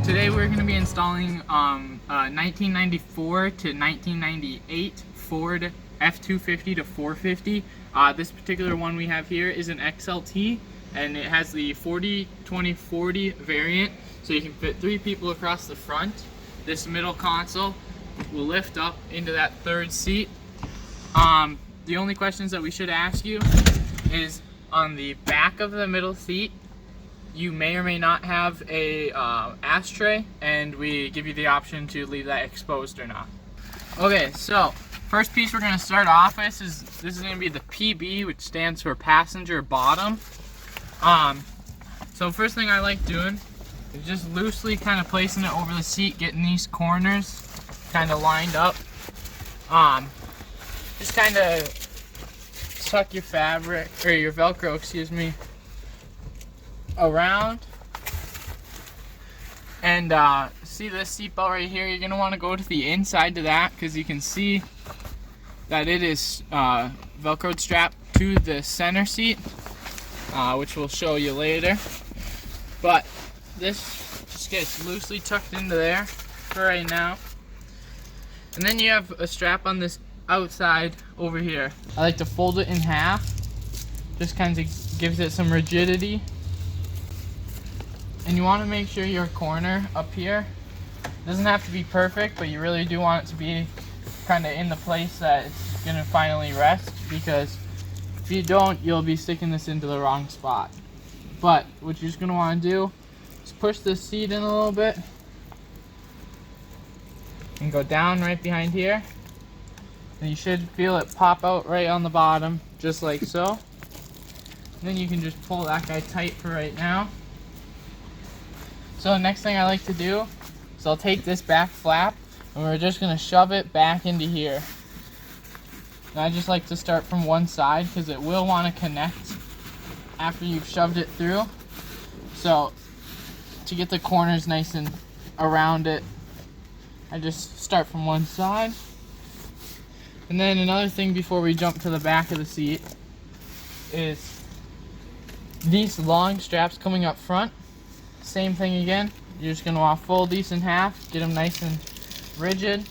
Today we're going to be installing 1994 to 1998 Ford F-250 to 450. This particular one we have here is an XLT, and it has the 40-20-40 variant, so you can fit 3 people across the front. This middle console will lift up into that third seat. The only questions that we should ask you is on the back of the middle seat. You may or may not have a ashtray, and we give you the option to leave that exposed or not. Okay, so first piece we're going to start off with is this is going to be the PB, which stands for passenger bottom. So first thing I like doing is just loosely kind of placing it over the seat, getting these corners kind of lined up. Just kind of tuck your fabric, or your Velcro, excuse me, around. And see this seatbelt right here? You're going to want to go to the inside to that, because you can see that it is Velcroed strapped to the center seat, which we'll show you later. But this just gets loosely tucked into there for right now. And then you have a strap on this outside over here. I like to fold it in half. Just kind of gives it some rigidity. And you want to make sure your corner up here doesn't have to be perfect, but you really do want it to be kind of in the place that it's going to finally rest, because if you don't, you'll be sticking this into the wrong spot. But what you're just going to want to do is push this seat in a little bit and go down right behind here. And you should feel it pop out right on the bottom, just like so. And then you can just pull that guy tight for right now. So the next thing I like to do is I'll take this back flap and we're just going to shove it back into here. And I just like to start from one side because it will want to connect after you've shoved it through. So to get the corners nice and around it, I just start from one side. And then another thing before we jump to the back of the seat is these long straps coming up front. Same thing again. You're just going to want to fold these in half, get them nice and rigid.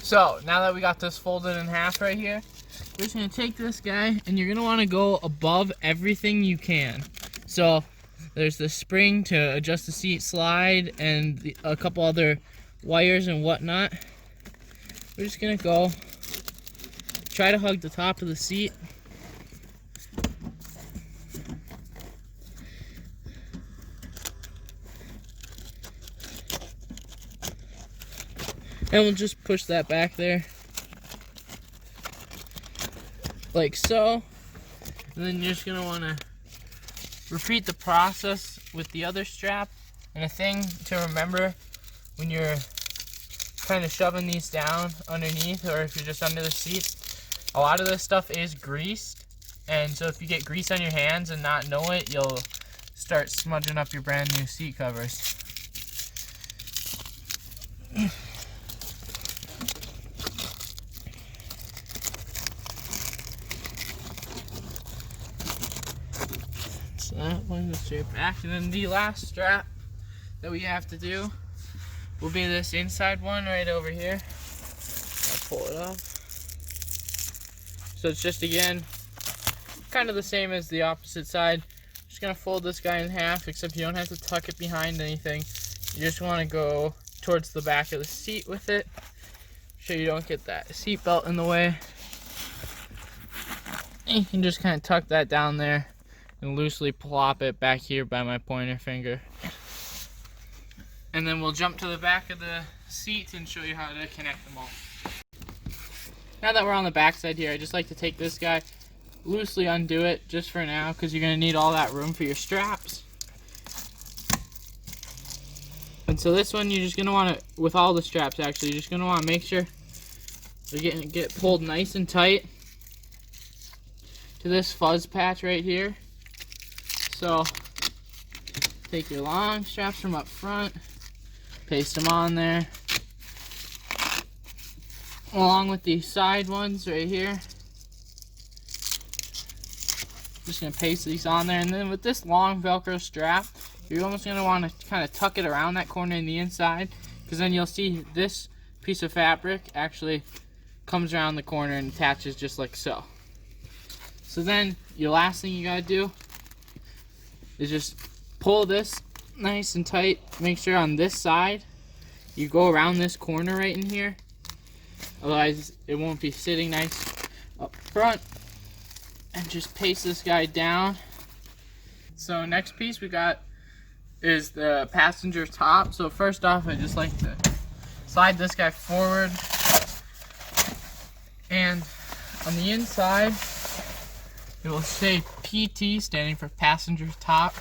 So now that we got this folded in half right here, we're just going to take this guy and you're going to want to go above everything you can. So there's the spring to adjust the seat slide and a couple other wires and whatnot. We're just going to go try to hug the top of the seat. And we'll just push that back there, like so. And then you're just going to want to repeat the process with the other strap. And a thing to remember when you're kind of shoving these down underneath, or if you're just under the seat, a lot of this stuff is greased. And so if you get grease on your hands and not know it, you'll start smudging up your brand new seat covers. That one goes straight back, and then the last strap that we have to do will be this inside one right over here. I'll pull it off. So it's just, again, kind of the same as the opposite side. Just gonna fold this guy in half, except you don't have to tuck it behind anything. You just want to go towards the back of the seat with it, so you don't get that seat belt in the way. And you can just kind of tuck that down there and loosely plop it back here by my pointer finger. And then we'll jump to the back of the seat and show you how to connect them all. Now that we're on the back side here, I just like to take this guy, loosely undo it just for now, because you're going to need all that room for your straps. And so this one, you're just going to want to, with all the straps actually, you're just going to want to make sure they're get pulled nice and tight to this fuzz patch right here. So take your long straps from up front, paste them on there, along with the side ones right here. Just gonna paste these on there, and then with this long Velcro strap, you're almost gonna want to kind of tuck it around that corner in the inside, because then you'll see this piece of fabric actually comes around the corner and attaches just like so. So then your last thing you gotta do is just pull this nice and tight. Make sure on this side you go around this corner right in here, otherwise it won't be sitting nice up front. And just paste this guy down. So next piece we got is the passenger top. So first off, I just like to slide this guy forward, and on the inside it will say PT, standing for passenger top.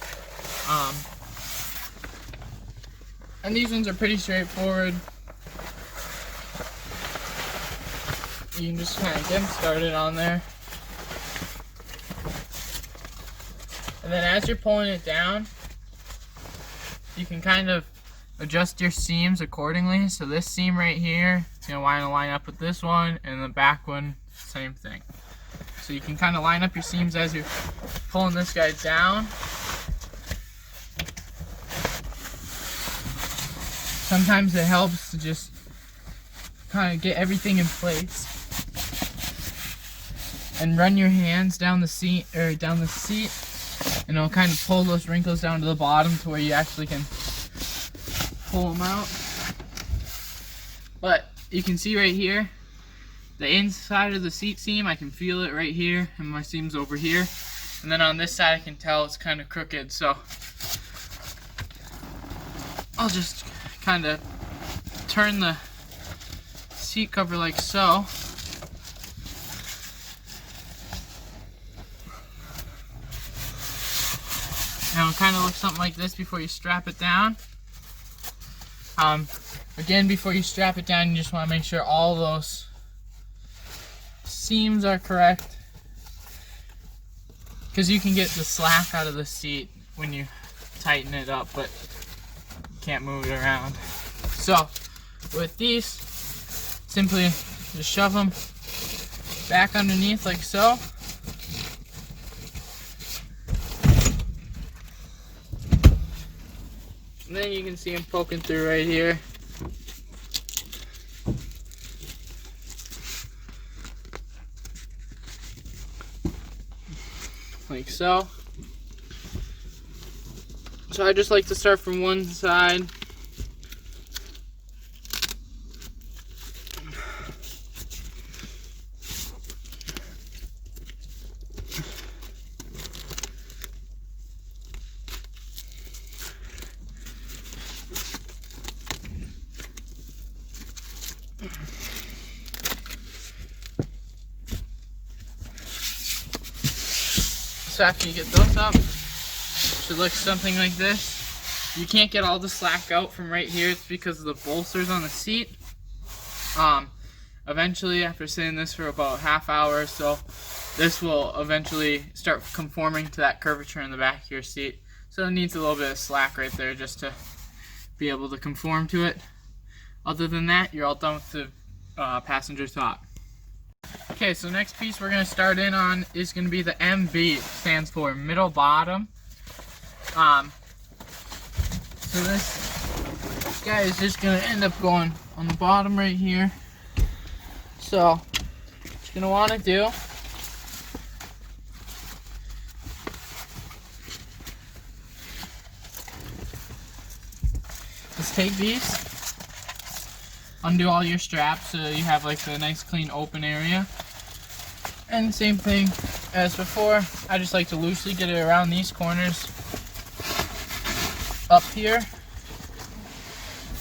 And these ones are pretty straightforward. You can just kind of get them started on there. And then as you're pulling it down, you can kind of adjust your seams accordingly. So this seam right here is going to want to line up with this one, and the back one, same thing. So you can kind of line up your seams as you're pulling this guy down. Sometimes it helps to just kind of get everything in place and run your hands down the seat, and it'll kind of pull those wrinkles down to the bottom to where you actually can pull them out. But you can see right here, the inside of the seat seam, I can feel it right here, and my seam's over here. And then on this side I can tell it's kind of crooked, so I'll just kind of turn the seat cover like so. Now it'll kind of look something like this before you strap it down. Again, before you strap it down, you just want to make sure all those seams are correct, because you can get the slack out of the seat when you tighten it up, but you can't move it around. So with these, simply just shove them back underneath like so. And then you can see them poking through right here. Like so. So I just like to start from one side. So after you get those up, it should look something like this. You can't get all the slack out from right here. It's because of the bolsters on the seat. Eventually, after sitting this for about half hour or so, this will eventually start conforming to that curvature in the back of your seat. So it needs a little bit of slack right there just to be able to conform to it. Other than that, you're all done with the passenger top. Okay, so next piece we're going to start in on is going to be the MB. It stands for middle bottom. So this guy is just going to end up going on the bottom right here. So what you're going to want to do is take these, undo all your straps so you have like a nice clean open area. And same thing as before, I just like to loosely get it around these corners up here.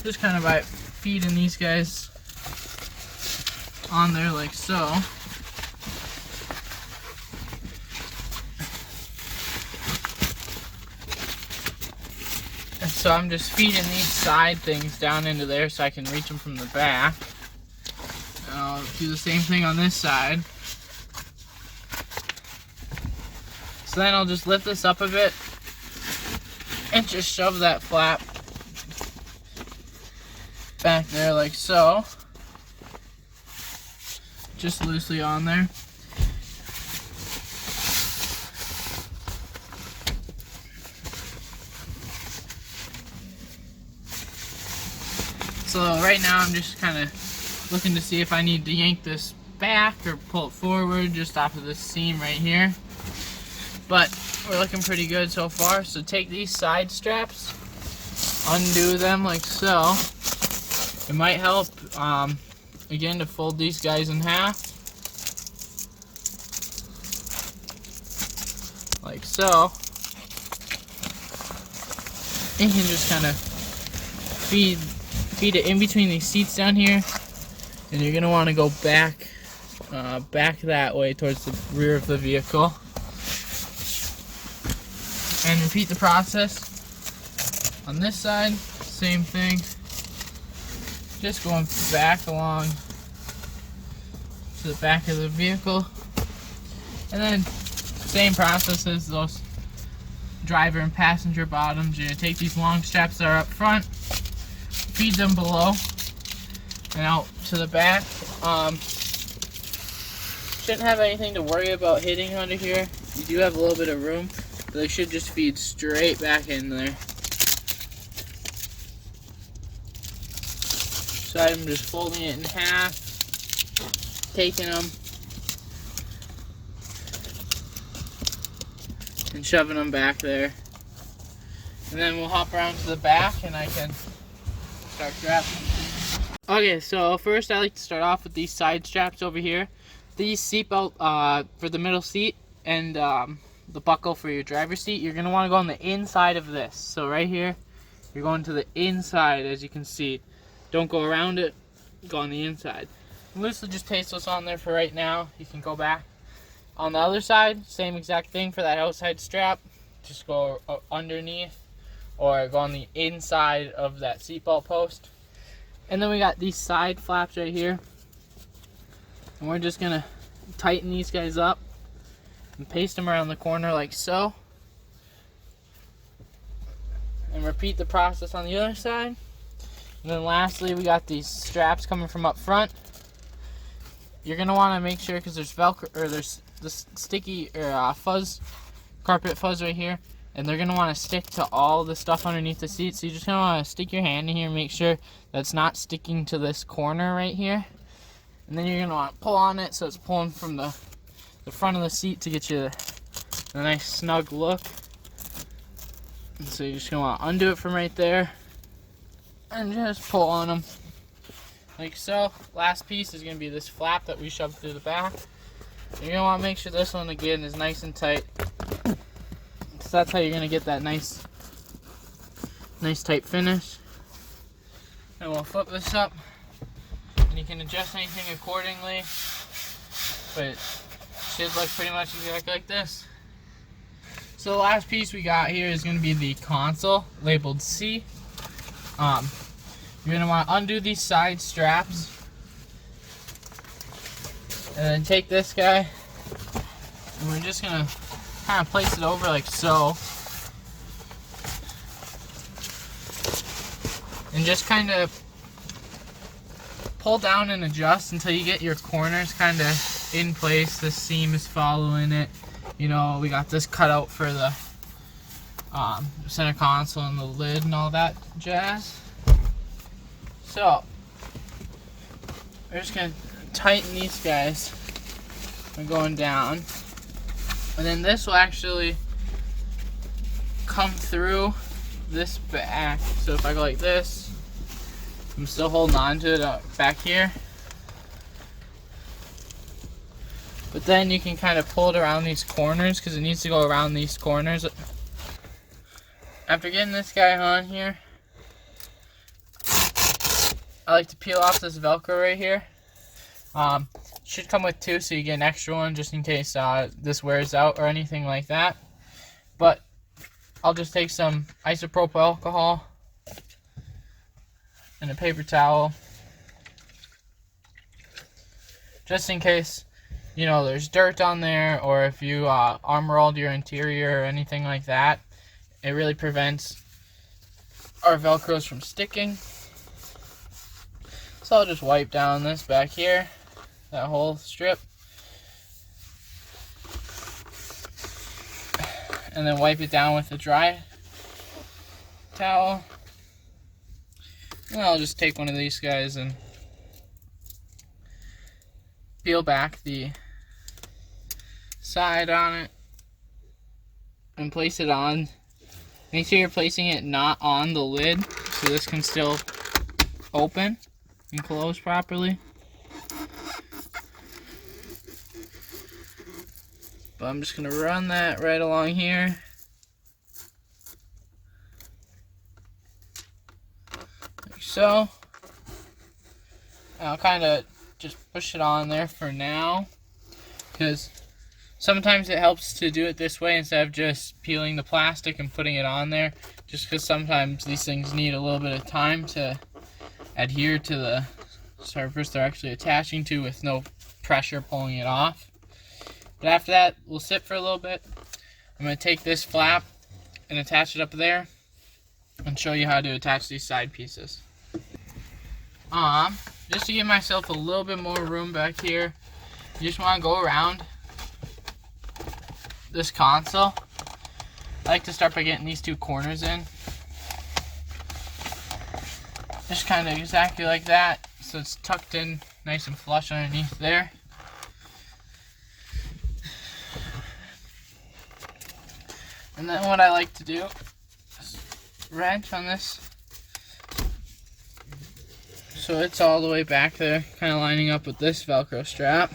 Just kind of by feeding these guys on there like so. And so I'm just feeding these side things down into there so I can reach them from the back. And I'll do the same thing on this side. So then I'll just lift this up a bit and just shove that flap back there like so. Just loosely on there. So right now I'm just kind of looking to see if I need to yank this back or pull it forward just off of this seam right here. But we're looking pretty good so far. So take these side straps, undo them like so. It might help, again, to fold these guys in half. Like so. And you can just kind of feed it in between these seats down here. And you're going to want to go back that way towards the rear of the vehicle. And repeat the process on this side. Same thing. Just going back along to the back of the vehicle. And then same process as those driver and passenger bottoms. You're going to take these long straps that are up front, feed them below and out to the back. Shouldn't have anything to worry about hitting under here. You do have a little bit of room, but they should just feed straight back in there. So I'm just folding it in half, taking them and shoving them back there. And then we'll hop around to the back and I can start grabbing. Okay, so first I like to start off with these side straps over here. These seatbelt for the middle seat and the buckle for your driver's seat, you're going to want to go on the inside of this. So right here, you're going to the inside, as you can see. Don't go around it, go on the inside. Loosely just paste those on there for right now. You can go back. On the other side, same exact thing for that outside strap. Just go underneath or go on the inside of that seatbelt post. And then we got these side flaps right here. And we're just going to tighten these guys up and paste them around the corner like so. And repeat the process on the other side. And then lastly, we got these straps coming from up front. You're going to want to make sure, because there's Velcro, or there's this sticky or fuzz, carpet fuzz right here, and they're going to want to stick to all the stuff underneath the seat. So you're just going to want to stick your hand in here and make sure that's not sticking to this corner right here. And then you're going to want to pull on it so it's pulling from the front of the seat to get you a nice snug look. And so you're just going to want to undo it from right there and just pull on them like so. Last piece is going to be this flap that we shoved through the back. You're going to want to make sure this one again is nice and tight. So that's how you're going to get that nice tight finish. And we'll flip this up and you can adjust anything accordingly. But it should look pretty much exactly like this. So the last piece we got here is going to be the console labeled C. You're going to want to undo these side straps and then take this guy and we're just going to kind of place it over like so and just kind of pull down and adjust until you get your corners kind of in place. The seam is following it. You know, we got this cut out for the center console and the lid and all that jazz. So we're just going to tighten these guys by going down. And then this will actually come through this back. So if I go like this, I'm still holding on to it back here. But then you can kind of pull it around these corners because it needs to go around these corners. After getting this guy on here, I like to peel off this Velcro right here. Should come with two, so you get an extra one just in case this wears out or anything like that. But I'll just take some isopropyl alcohol and a paper towel, just in case, you know, there's dirt on there, or if you armor rolled your interior or anything like that. It really prevents our Velcros from sticking. So I'll just wipe down this back here, that whole strip, and then wipe it down with a dry towel. And I'll just take one of these guys and peel back the side on it and place it on. Make sure you're placing it not on the lid so this can still open and close properly. But I'm just going to run that right along here. Like so. I'll kind of just push it on there for now, because sometimes it helps to do it this way instead of just peeling the plastic and putting it on there, just because sometimes these things need a little bit of time to adhere to the surface they're actually attaching to with no pressure pulling it off. But after that, we'll sit for a little bit. I'm going to take this flap and attach it up there and show you how to attach these side pieces. Just to give myself a little bit more room back here, you just want to go around this console. I like to start by getting these two corners in. Just kind of exactly like that, so it's tucked in nice and flush underneath there. And then what I like to do is wrench on this so it's all the way back there, kind of lining up with this Velcro strap.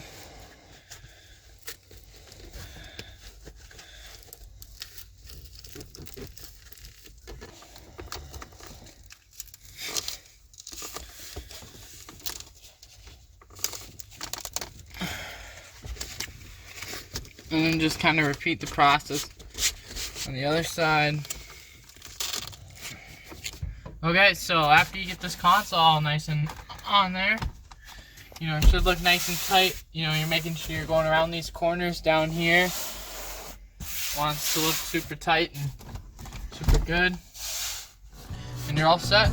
And then just kind of repeat the process on the other side. Okay, so after you get this console all nice and on there, you know, it should look nice and tight. You know, you're making sure you're going around these corners down here. Wants to look super tight and super good. And you're all set.